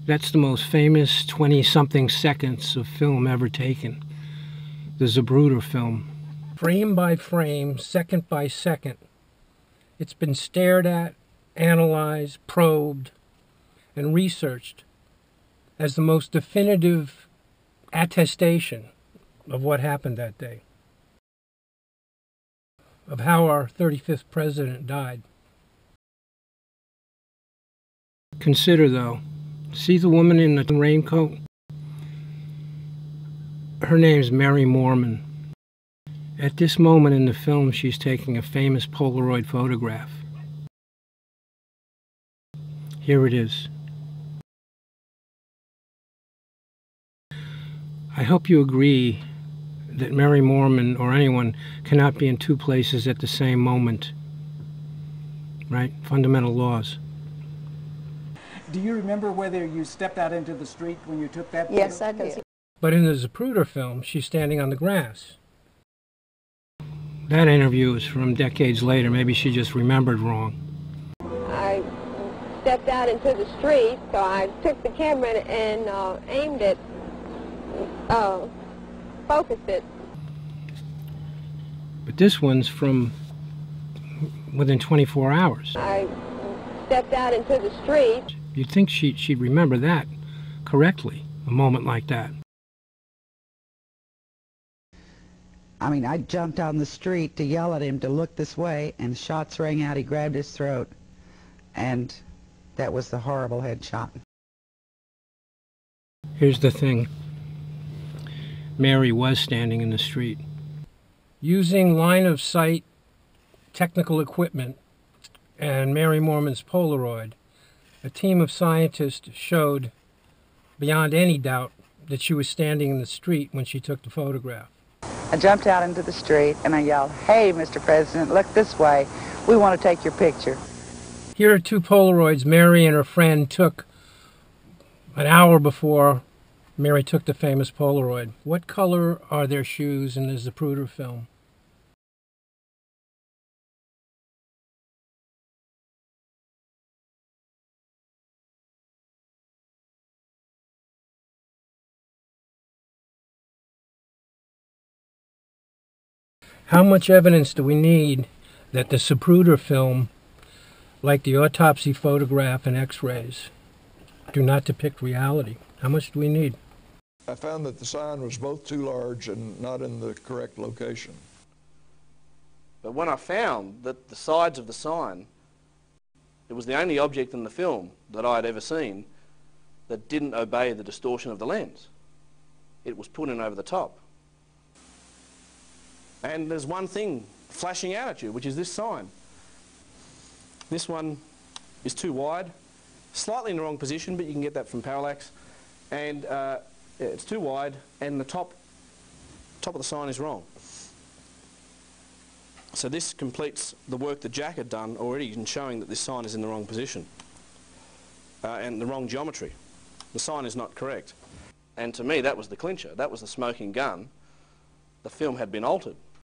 That's the most famous 20-something seconds of film ever taken. The Zapruder film. Frame by frame, second by second, it's been stared at, analyzed, probed, and researched as the most definitive attestation of what happened that day, of how our 35th president died. Consider, though, see the woman in the raincoat? Her name's Mary Moorman. At this moment in the film, she's taking a famous Polaroid photograph. Here it is. I hope you agree that Mary Moorman or anyone cannot be in two places at the same moment. Right? Fundamental laws. Do you remember whether you stepped out into the street when you took that photo? Yes, I do. But in the Zapruder film, she's standing on the grass. That interview is from decades later. Maybe she just remembered wrong. I stepped out into the street, so I took the camera and aimed it, focused it. But this one's from within 24 hours. I stepped out into the street. You'd think she'd remember that correctly, a moment like that. I mean, I jumped on the street to yell at him to look this way, and shots rang out. He grabbed his throat, and that was the horrible headshot. Here's the thing. Mary was standing in the street. Using line-of-sight technical equipment and Mary Moorman's Polaroid, a team of scientists showed, beyond any doubt, that she was standing in the street when she took the photograph. I jumped out into the street and I yelled, "Hey, Mr. President, look this way. We want to take your picture." Here are two Polaroids Mary and her friend took an hour before Mary took the famous Polaroid. What color are their shoes in the Zapruder film? How much evidence do we need that the Zapruder film, like the autopsy photograph and x-rays, do not depict reality? How much do we need? I found that the sign was both too large and not in the correct location. But when I found that the sides of the sign, it was the only object in the film that I had ever seen that didn't obey the distortion of the lens. It was put in over the top. And there's one thing flashing out at you, which is this sign. This one is too wide, slightly in the wrong position, but you can get that from parallax. And it's too wide, and the top of the sign is wrong. So this completes the work that Jack had done already in showing that this sign is in the wrong position and the wrong geometry. The sign is not correct. And to me, that was the clincher. That was the smoking gun. The film had been altered.